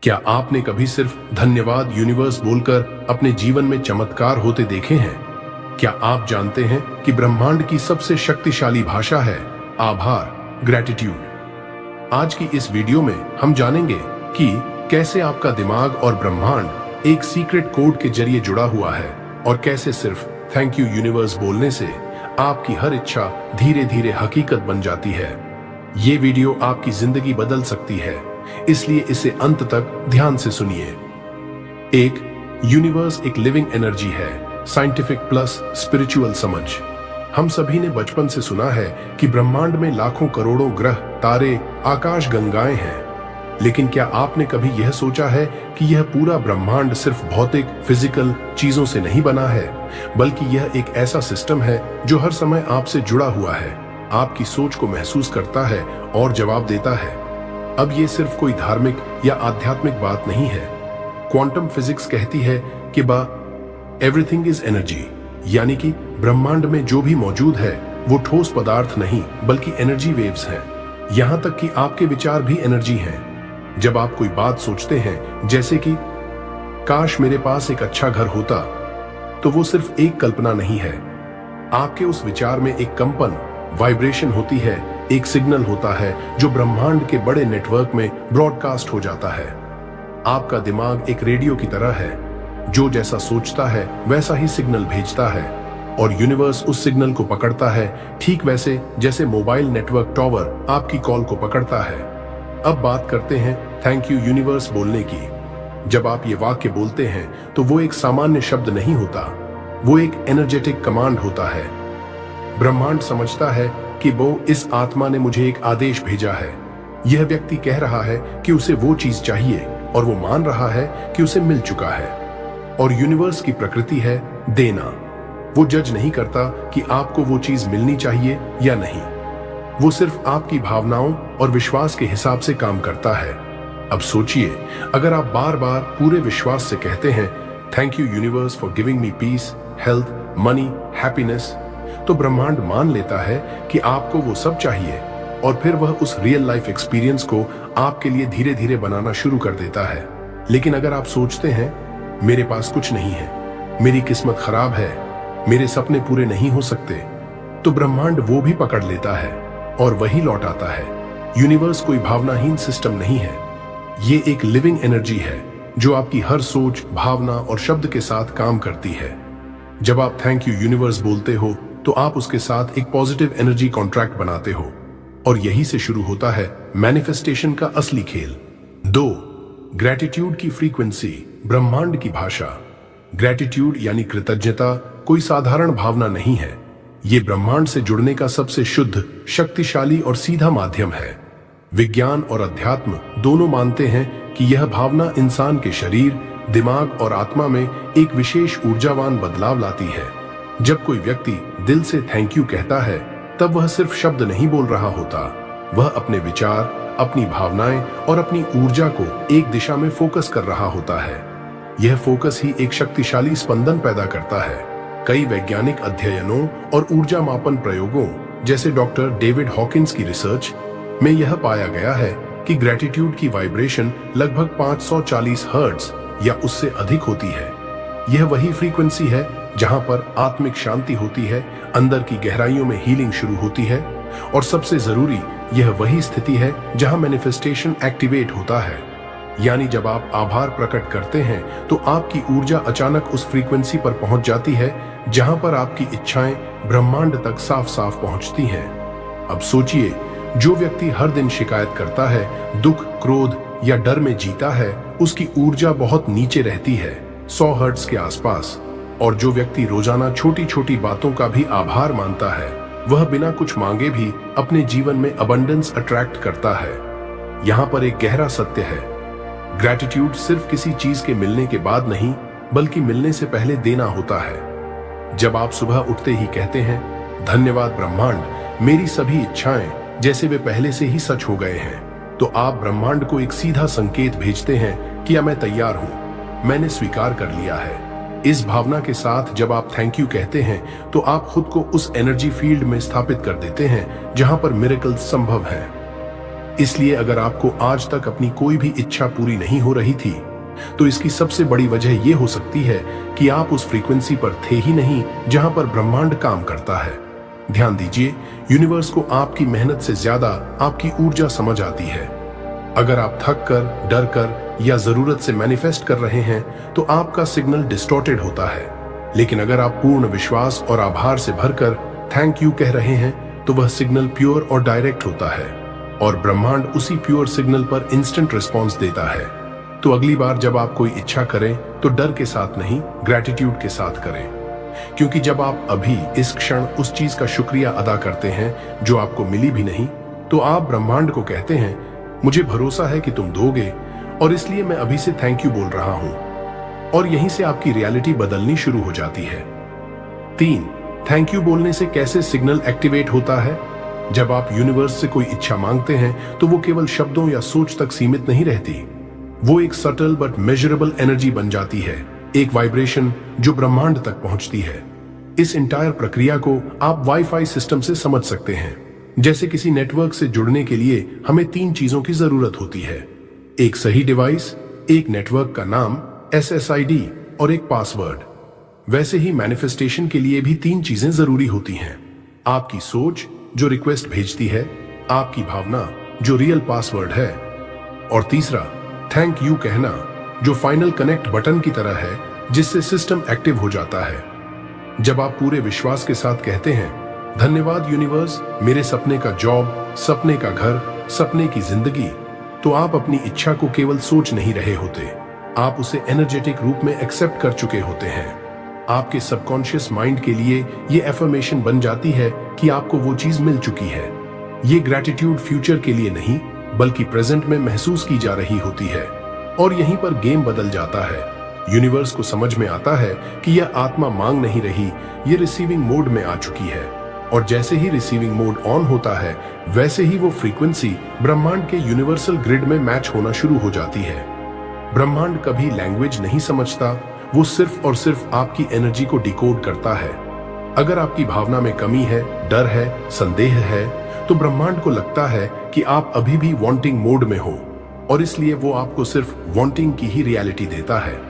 क्या आपने कभी सिर्फ धन्यवाद यूनिवर्स बोलकर अपने जीवन में चमत्कार होते देखे हैं? क्या आप जानते हैं कि ब्रह्मांड की सबसे शक्तिशाली भाषा है आभार, ग्रैटिट्यूड। आज की इस वीडियो में हम जानेंगे कि कैसे आपका दिमाग और ब्रह्मांड एक सीक्रेट कोड के जरिए जुड़ा हुआ है और कैसे सिर्फ थैंक यू यूनिवर्स बोलने से आपकी हर इच्छा धीरे धीरे हकीकत बन जाती है। ये वीडियो आपकी जिंदगी बदल सकती है, इसलिए इसे अंत तक ध्यान से सुनिए। एक, यूनिवर्स एक लिविंग एनर्जी है, साइंटिफिक प्लस स्पिरिचुअल समझ। हम सभी ने बचपन से सुना है कि ब्रह्मांड में लाखों करोड़ों ग्रह, तारे, आकाश गंगाएं हैं। लेकिन क्या आपने कभी यह सोचा है कि यह पूरा ब्रह्मांड सिर्फ भौतिक, फिजिकल चीजों से नहीं बना है, बल्कि यह एक ऐसा सिस्टम है जो हर समय आपसे जुड़ा हुआ है, आपकी सोच को महसूस करता है और जवाब देता है। अब ये सिर्फ कोई धार्मिक या आध्यात्मिक बात नहीं है। क्वांटम फिजिक्स कहती है कि एवरीथिंग इज एनर्जी, यानी कि ब्रह्मांड में जो भी मौजूद है वो ठोस पदार्थ नहीं बल्कि एनर्जी वेव्स हैं। यहां तक कि आपके विचार भी एनर्जी हैं। जब आप कोई बात सोचते हैं, जैसे कि काश मेरे पास एक अच्छा घर होता, तो वो सिर्फ एक कल्पना नहीं है। आपके उस विचार में एक कंपन, वाइब्रेशन होती है, एक सिग्नल होता है जो ब्रह्मांड के बड़े नेटवर्क में ब्रॉडकास्ट हो जाता है। आपका दिमाग एक रेडियो की तरह है, जो जैसा सोचता है वैसा ही सिग्नल भेजता है, और यूनिवर्स उस सिग्नल को पकड़ता है, ठीक वैसे जैसे मोबाइल नेटवर्क टॉवर आपकी कॉल को पकड़ता है। अब बात करते हैं थैंक यू यूनिवर्स बोलने की। जब आप ये वाक्य बोलते हैं तो वो एक सामान्य शब्द नहीं होता, वो एक एनर्जेटिक कमांड होता है। ब्रह्मांड समझता है कि इस आत्मा ने मुझे एक आदेश भेजा है। यह व्यक्ति कह रहा है कि उसे वो चीज चाहिए और वो मान रहा है कि उसे मिल चुका है। और यूनिवर्स की प्रकृति है देना। वो जज नहीं करता कि आपको वो चीज मिलनी चाहिए या नहीं। वो सिर्फ आपकी भावनाओं और विश्वास के हिसाब से काम करता है। अब सोचिए, अगर आप बार बार पूरे विश्वास से कहते हैं thank you universe for giving me peace, health, money, happiness, तो ब्रह्मांड मान लेता है कि आपको वो सब चाहिए, और फिर वह उस रियल लाइफ एक्सपीरियंस को आपके लिए धीरे धीरे बनाना शुरू कर देता है। लेकिन अगर आप सोचते हैं मेरे पास कुछ नहीं है, मेरी किस्मत खराब है, मेरे सपने पूरे नहीं हो सकते, तो ब्रह्मांड वो भी पकड़ लेता है और वही लौट आता है। यूनिवर्स कोई भावनाहीन सिस्टम नहीं है, ये एक लिविंग एनर्जी है जो आपकी हर सोच, भावना और शब्द के साथ काम करती है। जब आप थैंक यू यूनिवर्स बोलते हो तो आप उसके साथ एक पॉजिटिव एनर्जी कॉन्ट्रैक्ट बनाते हो, और यही से शुरू होता है मैनिफेस्टेशन का असली खेल। 2, ग्रैटिट्यूड की फ्रीक्वेंसी, ब्रह्मांड की भाषा। ग्रैटिट्यूड यानी कृतज्ञता कोई साधारण भावना नहीं है, ये ब्रह्मांड से जुड़ने का सबसे शुद्ध, शक्तिशाली और सीधा माध्यम है। विज्ञान और अध्यात्म दोनों मानते हैं कि यह भावना इंसान के शरीर, दिमाग और आत्मा में एक विशेष ऊर्जावान बदलाव लाती है। जब कोई व्यक्ति दिल से थैंक यू कहता है, तब वह सिर्फ शब्द नहीं बोल रहा होता, वह अपने विचार, अपनी भावनाएं और अपनी ऊर्जा को एक दिशा में फोकस कर रहा होता है। यह फोकस ही एक शक्तिशाली स्पंदन पैदा करता है। कई वैज्ञानिक अध्ययनों और ऊर्जा मापन प्रयोगों, जैसे डॉक्टर डेविड हॉकिंस की रिसर्च में यह पाया गया है कि ग्रैटिट्यूड की वाइब्रेशन लगभग 540 हर्ट्ज या उससे अधिक होती है। यह वही फ्रीक्वेंसी है जहां पर आत्मिक शांति होती है, अंदर की गहराइयों में हीलिंग शुरू होती है, और सबसे जरूरी, यह वही स्थिति है जहां मैनिफेस्टेशन एक्टिवेट होता है। यानी जब आप आभार प्रकट करते हैं तो आपकी ऊर्जा अचानक उस फ्रीक्वेंसी पर पहुंच जाती है जहां पर आपकी इच्छाएं ब्रह्मांड तक साफ साफ पहुंचती हैं। अब सोचिए, जो व्यक्ति हर दिन शिकायत करता है, दुख, क्रोध या डर में जीता है, उसकी ऊर्जा बहुत नीचे रहती है, 100 हर्ट्ज के आसपास। और जो व्यक्ति रोजाना छोटी छोटी बातों का भी आभार मानता है, वह बिना कुछ मांगे भी अपने जीवन में अबंडेंस अट्रैक्ट करता है। यहाँ पर एक गहरा सत्य है, ग्रैटिट्यूड सिर्फ किसी चीज के मिलने के बाद नहीं, बल्कि मिलने से पहले देना होता है। जब आप सुबह उठते ही कहते हैं धन्यवाद ब्रह्मांड, मेरी सभी इच्छाएं जैसे वे पहले से ही सच हो गए हैं, तो आप ब्रह्मांड को एक सीधा संकेत भेजते हैं कि मैं तैयार हूं, मैंने स्वीकार कर लिया है। इस भावना के साथ जब आप थैंक यू कहते हैं तो आप खुद को उस एनर्जी फील्ड में स्थापित कर देते हैं जहां पर मिरेकल्स संभव हैं। इसलिए अगर आपको आज तक अपनी कोई भी इच्छा पूरी नहीं हो रही थी, तो इसकी सबसे बड़ी वजह यह हो सकती है कि आप उस फ्रीक्वेंसी पर थे ही नहीं जहां पर ब्रह्मांड काम करता है। ध्यान दीजिए, यूनिवर्स को आपकी मेहनत से ज्यादा आपकी ऊर्जा समझ आती है। अगर आप थक कर, डर कर या जरूरत से मैनिफेस्ट कर रहे हैं, तो आपका सिग्नल डिस्टॉर्टेड होता है। लेकिन अगर आप पूर्ण विश्वास और आभार से भरकर थैंक यू कह रहे हैं, तो वह सिग्नल प्योर और डायरेक्ट होता है और ब्रह्मांड उसी प्योर सिग्नल पर इंस्टेंट रिस्पॉन्स देता है। तो अगली बार जब आप कोई इच्छा करें, तो डर के साथ नहीं, ग्रैटिट्यूड के साथ करें। क्योंकि जब आप अभी इस क्षण उस चीज का शुक्रिया अदा करते हैं जो आपको मिली भी नहीं, तो आप ब्रह्मांड को कहते हैं, मुझे भरोसा है कि तुम दोगे और इसलिए मैं अभी से थैंक यू बोल रहा हूं। और यहीं से आपकी रियलिटी बदलनी शुरू हो जाती है। 3, थैंक यू बोलने से कैसे सिग्नल एक्टिवेट होता है। जब आप यूनिवर्स से कोई इच्छा मांगते हैं, तो वो केवल शब्दों या सोच तक सीमित नहीं रहती। वो एक सटल बट मेजरेबल एनर्जी बन जाती है, एक वाइब्रेशन जो ब्रह्मांड तक पहुंचती है। इस इंटायर प्रक्रिया को आप वाईफाई सिस्टम से समझ सकते हैं। जैसे किसी नेटवर्क से जुड़ने के लिए हमें 3 चीजों की जरूरत होती है, एक सही डिवाइस, एक नेटवर्क का नाम SSID और एक पासवर्ड। वैसे ही मैनिफेस्टेशन के लिए भी 3 चीजें जरूरी होती हैं, आपकी सोच जो रिक्वेस्ट भेजती है, आपकी भावना जो रियल पासवर्ड है, और तीसरा थैंक यू कहना जो फाइनल कनेक्ट बटन की तरह है जिससे सिस्टम एक्टिव हो जाता है। जब आप पूरे विश्वास के साथ कहते हैं, धन्यवाद यूनिवर्स, मेरे सपने का जॉब, सपने का घर, सपने की जिंदगी, तो आप अपनी इच्छा को केवल सोच नहीं रहे होते, आप उसे एनर्जेटिक रूप में एक्सेप्ट कर चुके होते हैं। आपके सबकॉन्शियस माइंड के लिए ये एफर्मेशन बन जाती है कि आपको वो चीज मिल चुकी है। ये ग्रैटिट्यूड फ्यूचर के लिए नहीं, बल्कि प्रेजेंट में महसूस की जा रही होती है। और यहीं पर गेम बदल जाता है। यूनिवर्स को समझ में आता है कि यह आत्मा मांग नहीं रही, ये रिसीविंग मोड में आ चुकी है। और जैसे ही रिसीविंग मोड ऑन होता है, वैसे ही वो फ्रीक्वेंसी ब्रह्मांड के यूनिवर्सल ग्रिड में मैच होना शुरू हो जाती है। ब्रह्मांड कभी लैंग्वेज नहीं समझता, वो सिर्फ और सिर्फ आपकी एनर्जी को डिकोड करता है। अगर आपकी भावना में कमी है, डर है, संदेह है, तो ब्रह्मांड को लगता है कि आप अभी भी वांटिंग मोड में हो और इसलिए वो आपको सिर्फ वांटिंग की ही रियलिटी देता है।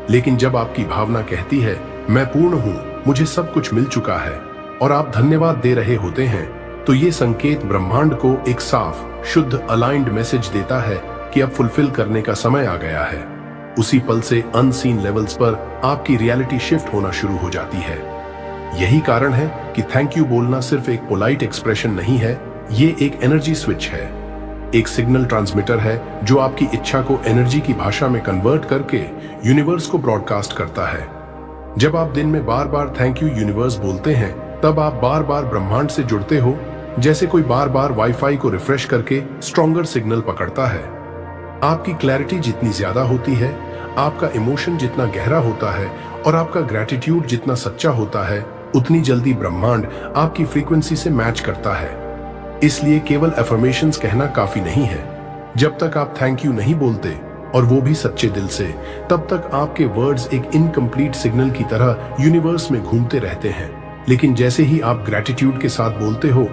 लेकिन जब आपकी भावना कहती है, मैं पूर्ण हूं, मुझे सब कुछ मिल चुका है, और आप धन्यवाद दे रहे होते हैं, तो ये संकेत ब्रह्मांड को एक साफ, शुद्ध, अलाइंड मैसेज देता है कि अब फुलफिल करने का समय आ गया है। उसी पल से अनसीन लेवल्स पर आपकी रियलिटी शिफ्ट होना शुरू हो जाती है। यही कारण है कि थैंक यू बोलना सिर्फ एक पोलाइट एक्सप्रेशन नहीं है, ये एक एनर्जी स्विच है, एक सिग्नल ट्रांसमीटर है जो आपकी इच्छा को एनर्जी की भाषा में कन्वर्ट करके यूनिवर्स को ब्रॉडकास्ट करता है। जब आप दिन में बार बार थैंक यू यूनिवर्स बोलते हैं, तब आप बार बार ब्रह्मांड से जुड़ते हो, जैसे कोई बार बार वाईफाई को रिफ्रेश करके स्ट्रॉन्गर सिग्नल पकड़ता है। आपकी क्लैरिटी जितनी ज्यादा होती है, आपका इमोशन जितना गहरा होता है और आपका ग्रैटिट्यूड जितना सच्चा होता है, उतनी जल्दी ब्रह्मांड आपकी फ्रीक्वेंसी से मैच करता है। इसलिए केवल अफर्मेशंस कहना काफी नहीं है। जब तक आप थैंक यू नहीं बोलते, और वो भी सच्चे दिल से, तब तक आपके वर्ड्स एक इनकम्प्लीट सिग्नल की तरह यूनिवर्स में घूमते रहते हैं। लेकिन जैसे ही आप ग्रैटिट्यूड के साथ बोलते हो,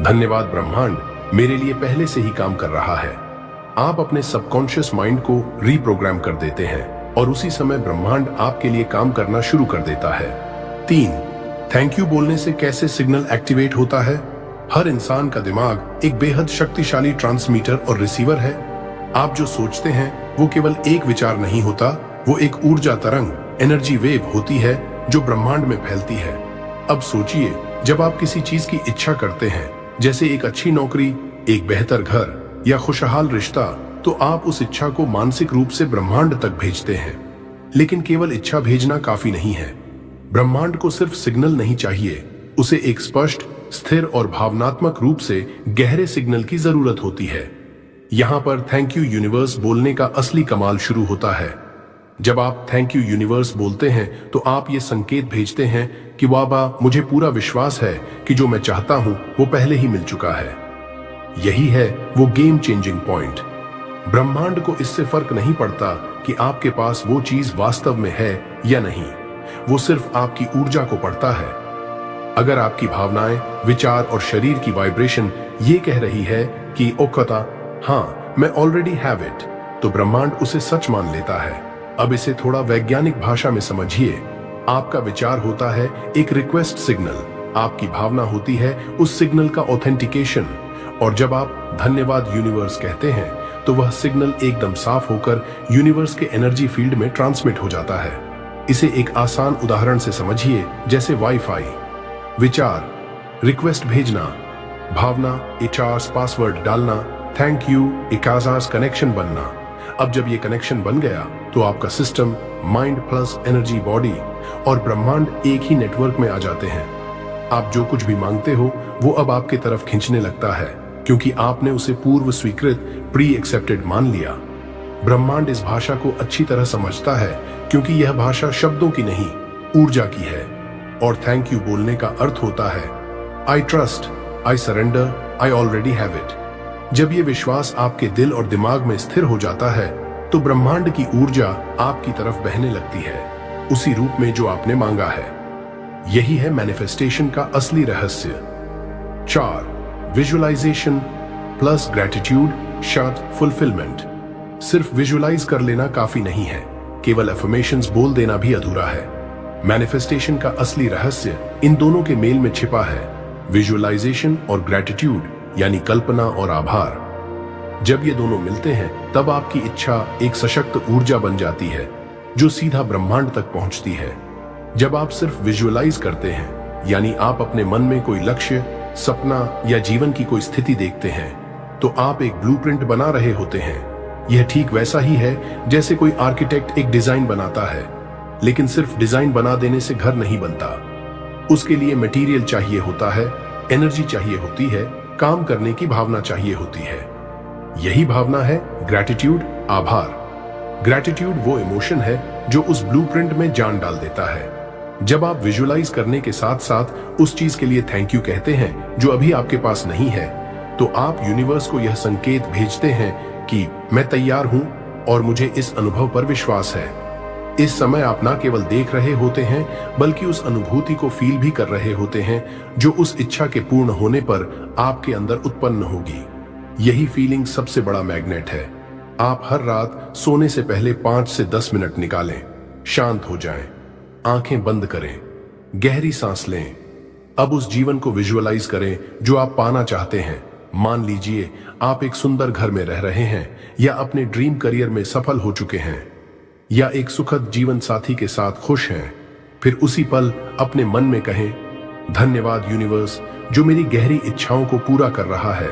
धन्यवाद ब्रह्मांड, मेरे लिए पहले से ही काम कर रहा है, आप अपने सबकॉन्शियस माइंड को रीप्रोग्राम कर देते हैं और उसी समय ब्रह्मांड आपके लिए काम करना शुरू कर देता है। 3, थैंक यू बोलने से कैसे सिग्नल एक्टिवेट होता है। हर इंसान का दिमाग एक बेहद शक्तिशाली ट्रांसमीटर और रिसीवर है। आप जो सोचते हैं वो केवल एक विचार नहीं होता, वो एक ऊर्जा तरंग, एनर्जी वेव होती है जो ब्रह्मांड में फैलती है। अब सोचिए, जब आप किसी चीज की इच्छा करते हैं, जैसे एक अच्छी नौकरी, एक बेहतर घर या खुशहाल रिश्ता, तो आप उस इच्छा को मानसिक रूप से ब्रह्मांड तक भेजते हैं। लेकिन केवल इच्छा भेजना काफी नहीं है। ब्रह्मांड को सिर्फ सिग्नल नहीं चाहिए, उसे एक स्पष्ट, स्थिर और भावनात्मक रूप से गहरे सिग्नल की जरूरत होती है। यहां पर थैंक यू यूनिवर्स बोलने का असली कमाल शुरू होता है। जब आप थैंक यू यूनिवर्स बोलते हैं, तो आप ये संकेत भेजते हैं कि वाबा, मुझे पूरा विश्वास है कि जो मैं चाहता हूं वो पहले ही मिल चुका है। यही है वो गेम चेंजिंग पॉइंट। ब्रह्मांड को इससे फर्क नहीं पड़ता कि आपके पास वो चीज वास्तव में है या नहीं, वो सिर्फ आपकी ऊर्जा को पढ़ता है। अगर आपकी भावनाएं, विचार और शरीर की वाइब्रेशन ये कह रही है कि ओकता, हाँ मैं ऑलरेडी हैव इट, तो ब्रह्मांड उसे सच मान लेता है। अब इसे थोड़ा वैज्ञानिक भाषा में समझिए। आपका विचार होता है एक रिक्वेस्ट सिग्नल, आपकी भावना होती है उस सिग्नल का ऑथेंटिकेशन, और जब आप धन्यवाद यूनिवर्स कहते हैं तो वह सिग्नल एकदम साफ होकर यूनिवर्स के एनर्जी फील्ड में ट्रांसमिट हो जाता है। इसे एक आसान उदाहरण से समझिए, जैसे वाईफाई। विचार रिक्वेस्ट भेजना, भावना इचार्स पासवर्ड डालना, थैंक यू इकाजार्स कनेक्शन बनना। अब जब ये कनेक्शन बन गया तो आपका system, mind plus energy body और ब्रह्मांड एक ही नेटवर्क में आ जाते हैं। आप जो कुछ भी मांगते हो वो अब आपके तरफ खींचने लगता है, क्योंकि आपने उसे पूर्व स्वीकृत प्री एक्सेप्टेड मान लिया। ब्रह्मांड इस भाषा को अच्छी तरह समझता है, क्योंकि यह भाषा शब्दों की नहीं, ऊर्जा की है। और थैंक यू बोलने का अर्थ होता है I trust, I surrender, I already have it. जब ये विश्वास आपके दिल और दिमाग में स्थिर हो जाता है तो ब्रह्मांड की ऊर्जा आपकी तरफ बहने लगती है, उसी रूप में जो आपने मांगा है। यही है मैनिफेस्टेशन का असली रहस्य। 4. विजुअलाइजेशन प्लस ग्रेटिट्यूड शर्ट फुलफिलमेंट। सिर्फ विजुअलाइज कर लेना काफी नहीं है, केवल अफर्मेशंस बोल देना भी अधूरा है। मैनिफेस्टेशन का असली रहस्य इन दोनों के मेल में छिपा है, विजुअलाइजेशन और ग्रेटिट्यूड यानी कल्पना और आभार। जब ये दोनों मिलते हैं तब आपकी इच्छा एक सशक्त ऊर्जा बन जाती है जो सीधा ब्रह्मांड तक पहुंचती है। जब आप सिर्फ विजुअलाइज करते हैं, यानी आप अपने मन में कोई लक्ष्य, सपना या जीवन की कोई स्थिति देखते हैं, तो आप एक ब्लूप्रिंट बना रहे होते हैं। यह ठीक वैसा ही है जैसे कोई आर्किटेक्ट एक डिजाइन बनाता है, लेकिन सिर्फ डिजाइन बना देने से घर नहीं बनता। उसके लिए मटेरियल चाहिए होता है, एनर्जी चाहिए होती है, काम करने की भावना चाहिए होती है। यही भावना है ग्रैटिट्यूड, आभार। ग्रैटिट्यूड वो इमोशन है जो उस ब्लूप्रिंट में जान डाल देता है। जब आप विजुअलाइज करने के साथ साथ उस चीज के लिए थैंक यू कहते हैं जो अभी आपके पास नहीं है, तो आप यूनिवर्स को यह संकेत भेजते हैं कि मैं तैयार हूं और मुझे इस अनुभव पर विश्वास है। इस समय आप ना केवल देख रहे होते हैं, बल्कि उस अनुभूति को फील भी कर रहे होते हैं जो उस इच्छा के पूर्ण होने पर आपके अंदर उत्पन्न होगी। यही फीलिंग सबसे बड़ा मैग्नेट है। आप हर रात सोने से पहले 5 से 10 मिनट निकालें, शांत हो जाएं, आंखें बंद करें, गहरी सांस लें। अब उस जीवन को विजुअलाइज करें जो आप पाना चाहते हैं। मान लीजिए आप एक सुंदर घर में रह रहे हैं, या अपने ड्रीम करियर में सफल हो चुके हैं, या एक सुखद जीवन साथी के साथ खुश हैं। फिर उसी पल अपने मन में कहें, धन्यवाद यूनिवर्स जो मेरी गहरी इच्छाओं को पूरा कर रहा है।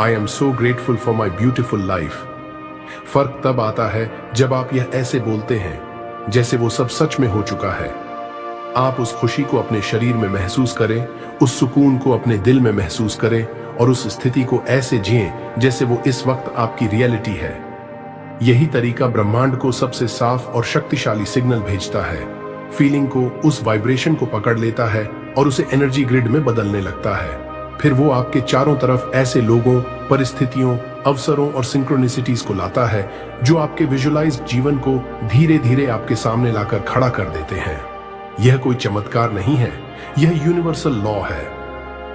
I am so grateful for my beautiful life. फर्क तब आता है जब आप यह ऐसे बोलते हैं जैसे वो सब सच में हो चुका है। आप उस खुशी को अपने शरीर में महसूस करें, उस सुकून को अपने दिल में महसूस करें, और उस स्थिति को ऐसे जिएं जैसे वो इस वक्त आपकी रियलिटी है। यही तरीका ब्रह्मांड को सबसे साफ और शक्तिशाली सिग्नल भेजता है। फीलिंग को, उस वाइब्रेशन को पकड़ लेता है और उसे एनर्जी ग्रिड में बदलने लगता है। फिर वो आपके चारों तरफ ऐसे लोगों, परिस्थितियों, अवसरों और सिंक्रोनिसिटीज को लाता है जो आपके विजुअलाइज्ड जीवन को धीरे धीरे आपके सामने लाकर खड़ा कर देते हैं। यह कोई चमत्कार नहीं है, यह यूनिवर्सल लॉ है।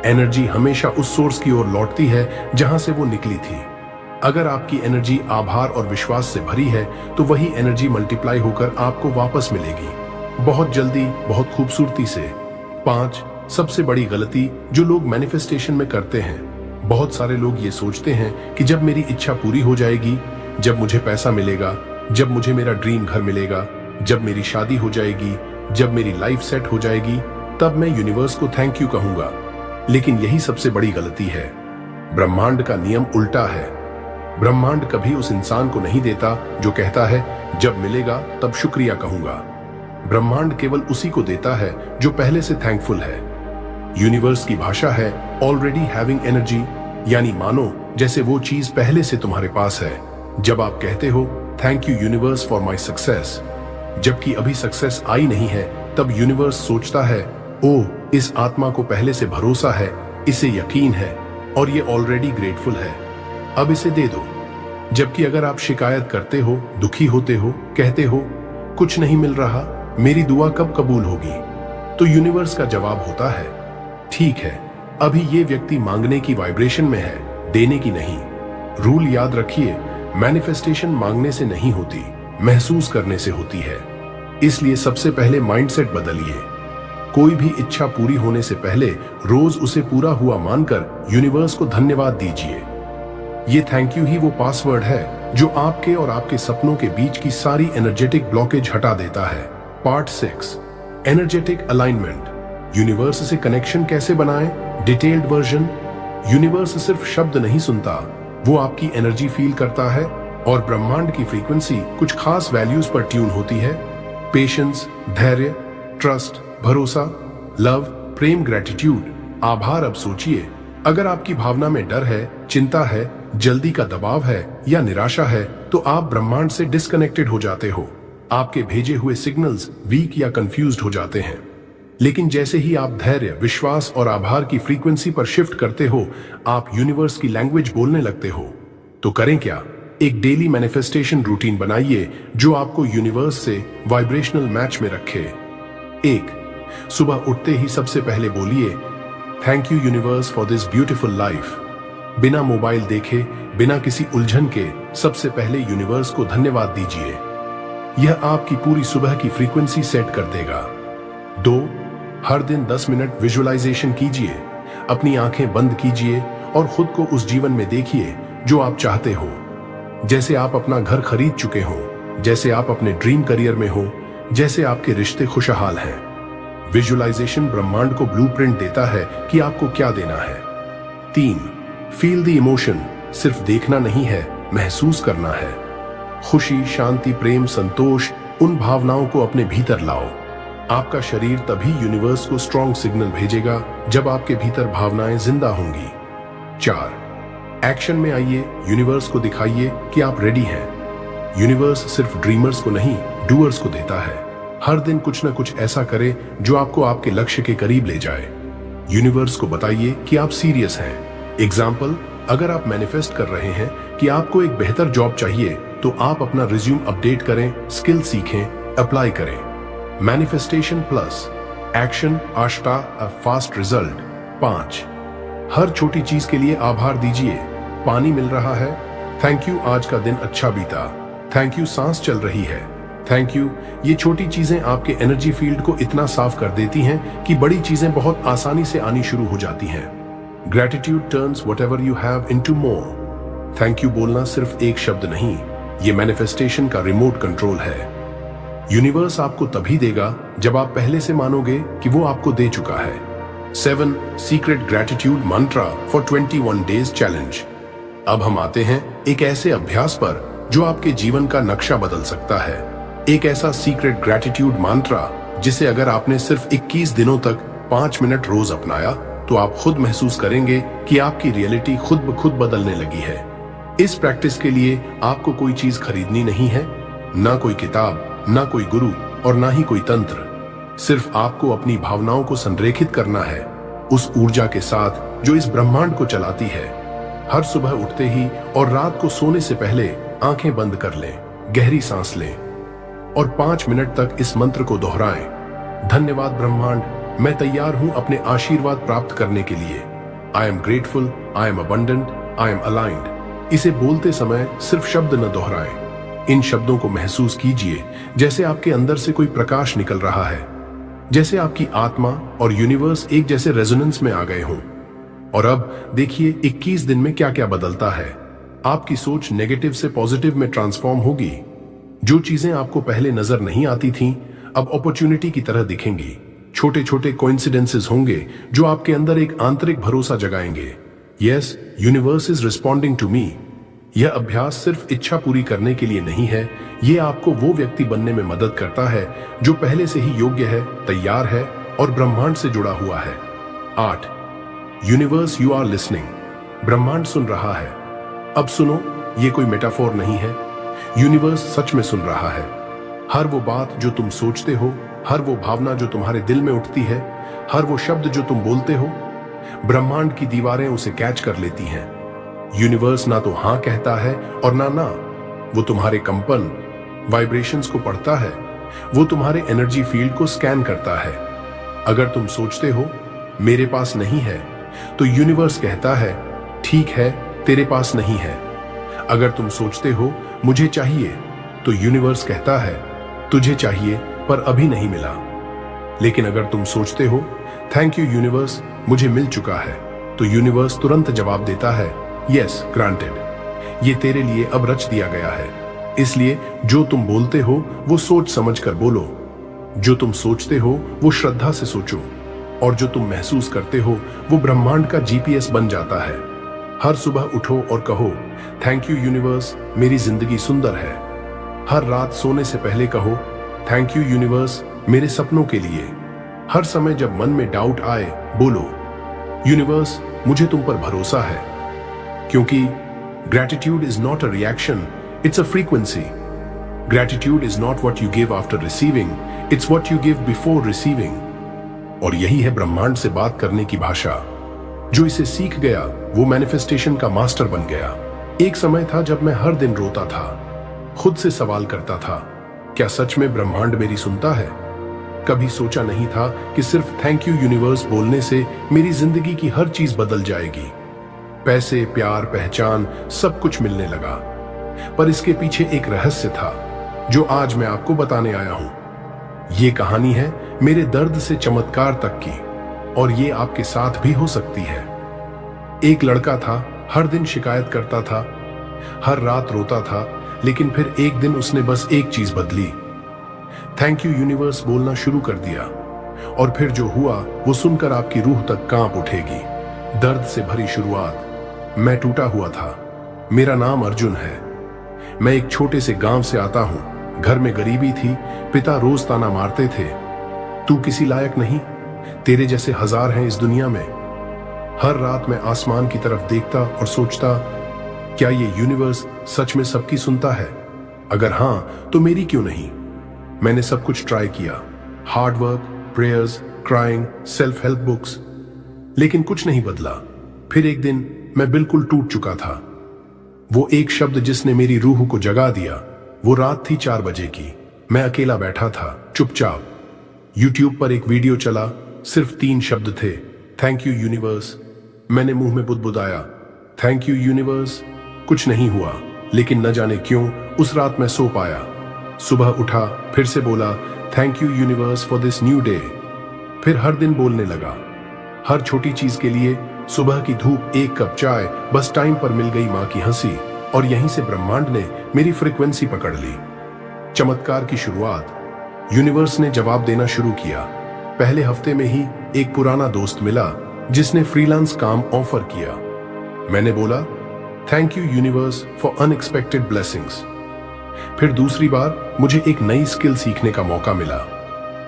एनर्जी हमेशा उस सोर्स की ओर लौटती है जहां से वो निकली थी। अगर आपकी एनर्जी आभार और विश्वास से भरी है तो वही एनर्जी मल्टीप्लाई होकर आपको वापस मिलेगी, बहुत जल्दी, बहुत खूबसूरती से। 5. सबसे बड़ी गलती जो लोग मैनिफेस्टेशन में करते हैं। बहुत सारे लोग ये सोचते हैं कि जब मेरी इच्छा पूरी हो जाएगी, जब मुझे पैसा मिलेगा, जब मुझे मेरा ड्रीम घर मिलेगा, जब मेरी शादी हो जाएगी, जब मेरी लाइफ सेट हो जाएगी, तब मैं यूनिवर्स को थैंक यू कहूंगा। लेकिन यही सबसे बड़ी गलती है। ब्रह्मांड का नियम उल्टा है। ब्रह्मांड कभी उस इंसान को नहीं देता जो कहता है जब मिलेगा तब शुक्रिया कहूंगा। ब्रह्मांड केवल उसी को देता है जो पहले से थैंकफुल है। यूनिवर्स की भाषा है ऑलरेडी हैविंग एनर्जी, यानी मानो जैसे वो चीज पहले से तुम्हारे पास है। जब आप कहते हो thank you universe for my success, जबकि अभी सक्सेस आई नहीं है, तब यूनिवर्स सोचता है ओ, इस आत्मा को पहले से भरोसा है, इसे यकीन है और ये ऑलरेडी ग्रेटफुल है, अब इसे दे दो। जबकि अगर आप शिकायत करते हो, दुखी होते हो, कहते हो कुछ नहीं मिल रहा, मेरी दुआ कब कबूल होगी, तो यूनिवर्स का जवाब होता है ठीक है, अभी ये व्यक्ति मांगने की वाइब्रेशन में है, देने की नहीं। रूल याद रखिए, मैनिफेस्टेशन मांगने से नहीं होती, महसूस करने से होती है। इसलिए सबसे पहले माइंडसेट बदलिए। कोई भी इच्छा पूरी होने से पहले रोज उसे पूरा हुआ मानकर यूनिवर्स को धन्यवाद दीजिए। ये थैंक यू ही वो पासवर्ड है जो आपके और आपके सपनों के बीच की सारी एनर्जेटिक ब्लॉकेज हटा देता है। Part 6, energetic alignment. यूनिवर्स से कनेक्शन कैसे बनाएं? Detailed version. यूनिवर्स सिर्फ शब्द नहीं सुनता, वो आपकी एनर्जी फील करता है और ब्रह्मांड की फ्रीक्वेंसी कुछ खास वैल्यूज पर ट्यून होती है। पेशेंस, धैर्य, ट्रस्ट, भरोसा, लव, प्रेम, ग्रेटिट्यूड, आभार। अब सोचिए, अगर आपकी भावना में डर है, चिंता है, जल्दी का दबाव है या निराशा है, तो आप ब्रह्मांड से डिस्कनेक्टेड हो जाते हो। आपके भेजे हुए सिग्नल्स वीक या कंफ्यूज्ड हो जाते हैं। लेकिन जैसे ही आप धैर्य, विश्वास और आभार की फ्रीक्वेंसी पर शिफ्ट करते हो, आप यूनिवर्स की लैंग्वेज बोलने लगते हो। तो करें क्या? एक डेली मैनिफेस्टेशन रूटीन बनाइए जो आपको यूनिवर्स से वाइब्रेशनल मैच में रखे। 1, सुबह उठते ही सबसे पहले बोलिए, thank you universe for this beautiful life. बिना मोबाइल देखे, बिना किसी उलझन के, सबसे पहले यूनिवर्स को धन्यवाद दीजिए। यह आपकी पूरी सुबह की फ्रीक्वेंसी सेट कर देगा। 2, हर दिन 10 मिनट विजुअलाइजेशन कीजिए। अपनी आंखें बंद कीजिए और खुद को उस जीवन में देखिए जो आप चाहते हो। जैसे आप अपना घर खरीद चुके हो, जैसे आप अपने ड्रीम करियर में हो, जैसे आपके रिश्ते खुशहाल हैं। विजुअलाइजेशन ब्रह्मांड को ब्लूप्रिंट देता है कि आपको क्या देना है। 3, फील द इमोशन। सिर्फ देखना नहीं है, महसूस करना है। खुशी, शांति, प्रेम, संतोष, उन भावनाओं को अपने भीतर लाओ। आपका शरीर तभी यूनिवर्स को स्ट्रॉन्ग सिग्नल भेजेगा जब आपके भीतर भावनाएं जिंदा होंगी। 4, एक्शन में आइए। यूनिवर्स को दिखाइए कि आप रेडी हैं। यूनिवर्स सिर्फ ड्रीमर्स को नहीं, डूअर्स को देता है। हर दिन कुछ न कुछ ऐसा करें जो आपको आपके लक्ष्य के करीब ले जाए। यूनिवर्स को बताइए कि आप सीरियस हैं। एग्जाम्पल, अगर आप मैनिफेस्ट कर रहे हैं कि आपको एक बेहतर जॉब चाहिए, तो आप अपना रिज्यूम अपडेट करें, स्किल सीखें, अप्लाई करें। मैनिफेस्टेशन प्लस एक्शन आश्टा अ फास्ट रिजल्ट। 5, हर छोटी चीज के लिए आभार दीजिए। पानी मिल रहा है, थैंक यू, आज का दिन अच्छा बीता। थैंक यू, सांस चल रही है, थैंक यू। ये छोटी चीजें आपके एनर्जी फील्ड को इतना साफ कर देती हैं कि बड़ी चीजें बहुत आसानी से आनी शुरू हो जाती हैं। Gratitude turns whatever you have into more. Thank you बोलना सिर्फ एक शब्द नहीं, ये मैनिफेस्टेशन का रिमोट कंट्रोल है। यूनिवर्स आपको तभी देगा जब आप पहले से मानोगे कि वो आपको दे चुका है। 7, secret gratitude Mantra for 21 days challenge. अब हम आते हैं एक ऐसे अभ्यास पर जो आपके जीवन का नक्शा बदल सकता है। एक ऐसा सीक्रेट ग्रेटिट्यूड मंत्रा जिसे अगर आपने सिर्फ 21 दिनों तक 5 मिनट रोज अपनाया, तो आप खुद महसूस करेंगे कि आपकी रियलिटी खुद ब खुद बदलने लगी है। इस प्रैक्टिस के लिए आपको कोई चीज खरीदनी नहीं है, ना कोई किताब, ना कोई गुरु और ना ही कोई तंत्र। सिर्फ आपको अपनी भावनाओं को संरेखित करना है, उस ऊर्जा के साथ जो इस ब्रह्मांड को चलाती है। हर सुबह उठते ही और रात को सोने से पहले आंखें बंद कर लें, गहरी सांस लें और 5 मिनट तक इस मंत्र को दोहराएं। धन्यवाद ब्रह्मांड, मैं तैयार हूं अपने आशीर्वाद प्राप्त करने के लिए। I am grateful, I am abundant, I am aligned. इसे बोलते समय सिर्फ शब्द न दोहराएं। इन शब्दों को महसूस कीजिए जैसे आपके अंदर से कोई प्रकाश निकल रहा है, जैसे आपकी आत्मा और यूनिवर्स एक जैसे रेजोनेंस में आ गए हों। और अब देखिए 21 दिन में क्या क्या बदलता है। आपकी सोच नेगेटिव से पॉजिटिव में ट्रांसफॉर्म होगी। जो चीजें आपको पहले नजर नहीं आती थीं, अब अपॉर्चुनिटी की तरह दिखेंगी। छोटे छोटे कोइंसिडेंसेस होंगे जो आपके अंदर एक आंतरिक भरोसा जगाएंगे। Yes, universe is responding to me. यह अभ्यास सिर्फ इच्छा पूरी करने के लिए नहीं है, यह आपको वो व्यक्ति बनने में मदद करता है जो पहले से ही योग्य है, तैयार है और ब्रह्मांड से जुड़ा हुआ है। 8, यूनिवर्स यू आर लिसनिंग। ब्रह्मांड सुन रहा है। अब सुनो, ये कोई मेटाफोर नहीं है, यूनिवर्स सच में सुन रहा है। हर वो बात जो तुम सोचते हो, हर वो भावना जो तुम्हारे दिल में उठती है, हर वो शब्द जो तुम बोलते हो, ब्रह्मांड की दीवारें उसे कैच कर लेती हैं। यूनिवर्स ना तो हां कहता है और ना वो तुम्हारे कंपन, वाइब्रेशंस को पढ़ता है, वो तुम्हारे एनर्जी फील्ड को स्कैन करता है। अगर तुम सोचते हो मेरे पास नहीं है, तो यूनिवर्स कहता है ठीक है, तेरे पास नहीं है, अगर तुम सोचते हो मुझे चाहिए, तो यूनिवर्स कहता है तुझे चाहिए पर अभी नहीं मिला। लेकिन अगर तुम सोचते हो थैंक यू यूनिवर्स, मुझे मिल चुका है, तो यूनिवर्स तुरंत जवाब देता है यस ग्रांटेड, ये तेरे लिए अब रच दिया गया है। इसलिए जो तुम बोलते हो वो सोच समझ कर बोलो, जो तुम सोचते हो वो श्रद्धा से सोचो, और जो तुम महसूस करते हो वो ब्रह्मांड का जीपीएस बन जाता है। हर सुबह उठो और कहो थैंक यू यूनिवर्स, मेरी जिंदगी सुंदर है। हर रात सोने से पहले कहो थैंक यू यूनिवर्स, मेरे सपनों के लिए। हर समय जब मन में डाउट आए बोलो यूनिवर्स, मुझे तुम पर भरोसा है। क्योंकि gratitude is not a reaction, it's a frequency. Gratitude is not what you give after receiving, it's what you give before receiving. और यही है ब्रह्मांड से बात करने की भाषा। जो इसे सीख गया वो मैनिफेस्टेशन का मास्टर बन गया। एक समय था जब मैं हर दिन रोता था, खुद से सवाल करता था क्या सच में ब्रह्मांड मेरी सुनता है। कभी सोचा नहीं था कि सिर्फ थैंक यू यूनिवर्स बोलने से मेरी जिंदगी की हर चीज बदल जाएगी। पैसे, प्यार, पहचान, सब कुछ मिलने लगा। पर इसके पीछे एक रहस्य था जो आज मैं आपको बताने आया हूं। ये कहानी है मेरे दर्द से चमत्कार तक की, और ये आपके साथ भी हो सकती है। एक लड़का था, हर दिन शिकायत करता था, हर रात रोता था, लेकिन फिर एक दिन उसने बस एक चीज बदली, थैंक यू यूनिवर्स बोलना शुरू कर दिया। और फिर जो हुआ वो सुनकर आपकी रूह तक कांप उठेगी। दर्द से भरी शुरुआत। मैं टूटा हुआ था। मेरा नाम अर्जुन है। मैं एक छोटे से गांव से आता हूं। घर में गरीबी थी, पिता रोज ताना मारते थे, तू किसी लायक नहीं, तेरे जैसे हजार हैं इस दुनिया में। हर रात मैं आसमान की तरफ देखता और सोचता क्या ये यूनिवर्स सच में सबकी सुनता है? अगर हां तो मेरी क्यों नहीं? मैंने सब कुछ ट्राई किया, hard work, prayers, crying, self help books, लेकिन कुछ नहीं बदला। फिर एक दिन मैं बिल्कुल टूट चुका था। वो एक शब्द जिसने मेरी रूह को जगा दिया। वो रात थी 4 बजे की। मैं अकेला बैठा था, चुपचाप। यूट्यूब पर एक वीडियो चला, सिर्फ 3 शब्द थे, थैंक यू यूनिवर्स। मैंने मुंह में बुदबुदाया थैंक यू यूनिवर्स। कुछ नहीं हुआ, लेकिन न जाने क्यों उस रात मैं सो पाया। सुबह उठा, फिर से बोला thank you universe for this new day. फिर हर दिन बोलने लगा, हर छोटी चीज के लिए, सुबह की धूप, 1 कप चाय, बस टाइम पर मिल गई माँ की हंसी, और यहीं से ब्रह्मांड ने मेरी फ्रीक्वेंसी पकड़ ली। चमत्कार की शुरुआत। यूनिवर्स ने जवाब देना शुरू किया। पहले हफ्ते में ही एक पुराना दोस्त मिला जिसने फ्रीलांस काम ऑफर किया। मैंने बोला thank you universe for unexpected blessings. फिर दूसरी बार मुझे एक नई स्किल सीखने का मौका मिला,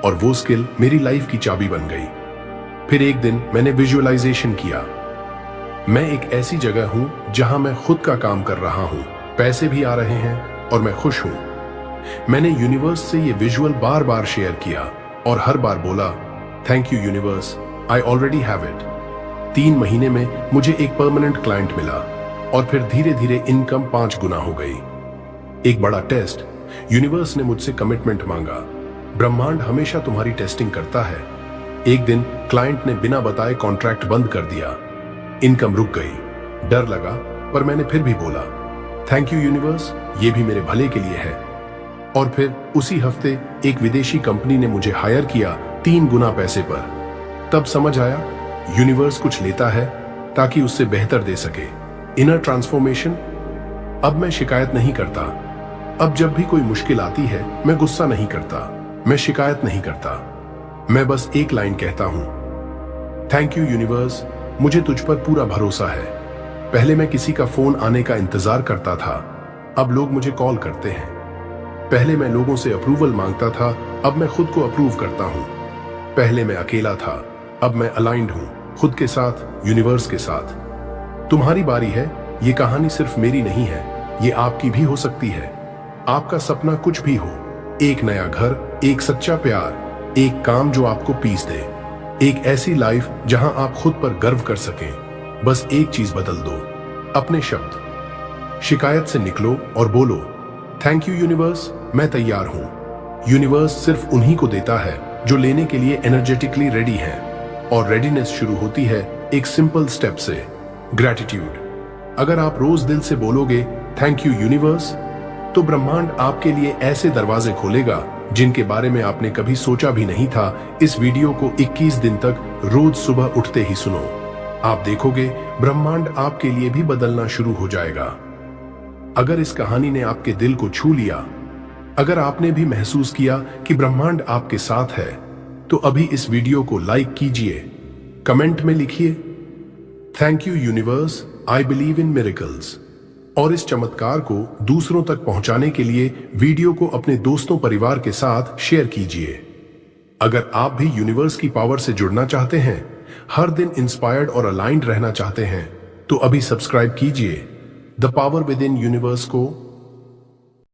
और वो स्किल मेरी लाइफ की चाबी बन गई। फिर एक दिन मैंने विजुअलाइजेशन किया। मैं एक ऐसी जगह हूं जहां मैं खुद का काम कर रहा हूं, पैसे भी आ रहे हैं और मैं खुश हूं। मैंने यूनिवर्स से ये विजुअल बार बार शेयर किया और हर बार बोला thank you universe, I already have it. 3 महीने में मुझे एक परमानेंट क्लाइंट मिला, और फिर धीरे धीरे इनकम 5 गुना हो गई। एक बड़ा टेस्ट। यूनिवर्स ने मुझसे कमिटमेंट मांगा। ब्रह्मांड हमेशा तुम्हारी टेस्टिंग करता है। एक दिन क्लाइंट ने बिना बताए कॉन्ट्रैक्ट बंद कर दिया। इनकम रुक गई। डर लगा, पर मैंने फिर भी बोला थैंक यू यूनिवर्स, ये भी मेरे भले के लिए है। और फिर उसी हफ्ते एक विदेशी कंपनी ने मुझे हायर किया 3 गुना पैसे पर। तब समझ आया यूनिवर्स कुछ लेता है ताकि उससे बेहतर दे सके। Inner transformation. अब मैं शिकायत नहीं करता। अब जब भी कोई मुश्किल आती है मैं गुस्सा नहीं करता, मैं शिकायत नहीं करता। मैं बस एक लाइन कहता हूं थैंक यू यूनिवर्स, मुझे तुझ पर पूरा भरोसा है। पहले मैं किसी का फोन आने का इंतजार करता था, अब लोग मुझे कॉल करते हैं। पहले मैं लोगों से अप्रूवल मांगता था, अब मैं खुद को अप्रूव करता हूं। पहले मैं अकेला था, अब मैं अलाइंड हूं, खुद के साथ, यूनिवर्स के साथ। तुम्हारी बारी है। ये कहानी सिर्फ मेरी नहीं है, ये आपकी भी हो सकती है। आपका सपना कुछ भी हो, एक नया घर, एक सच्चा प्यार, एक काम जो आपको पीस दे, एक ऐसी लाइफ जहां आप खुद पर गर्व कर सकें। बस एक चीज बदल दो, अपने शब्द। शिकायत से निकलो और बोलो थैंक यू यूनिवर्स, मैं तैयार हूं। यूनिवर्स सिर्फ उन्हीं को देता है जो लेने के लिए एनर्जेटिकली रेडी हैं, और रेडीनेस शुरू होती है एक सिंपल स्टेप से, ग्रैटिट्यूड। अगर आप रोज दिल से बोलोगे थैंक यू यूनिवर्स। तो ब्रह्मांड आपके लिए ऐसे दरवाजे खोलेगा जिनके बारे में आपने कभी सोचा भी नहीं था। इस वीडियो को 21 दिन तक रोज सुबह उठते ही सुनो। आप देखोगे ब्रह्मांड आपके लिए भी बदलना शुरू हो जाएगा। अगर इस कहानी ने आपके दिल को छू लिया, अगर आपने भी महसूस किया कि ब्रह्मांड आपके साथ है, तो अभी इस वीडियो को लाइक कीजिए, कमेंट में लिखिए thank you universe, I believe in miracles. और इस चमत्कार को दूसरों तक पहुंचाने के लिए वीडियो को अपने दोस्तों परिवार के साथ शेयर कीजिए। अगर आप भी यूनिवर्स की पावर से जुड़ना चाहते हैं, हर दिन इंस्पायर्ड और अलाइंड रहना चाहते हैं, तो अभी सब्सक्राइब कीजिए the power with in universe को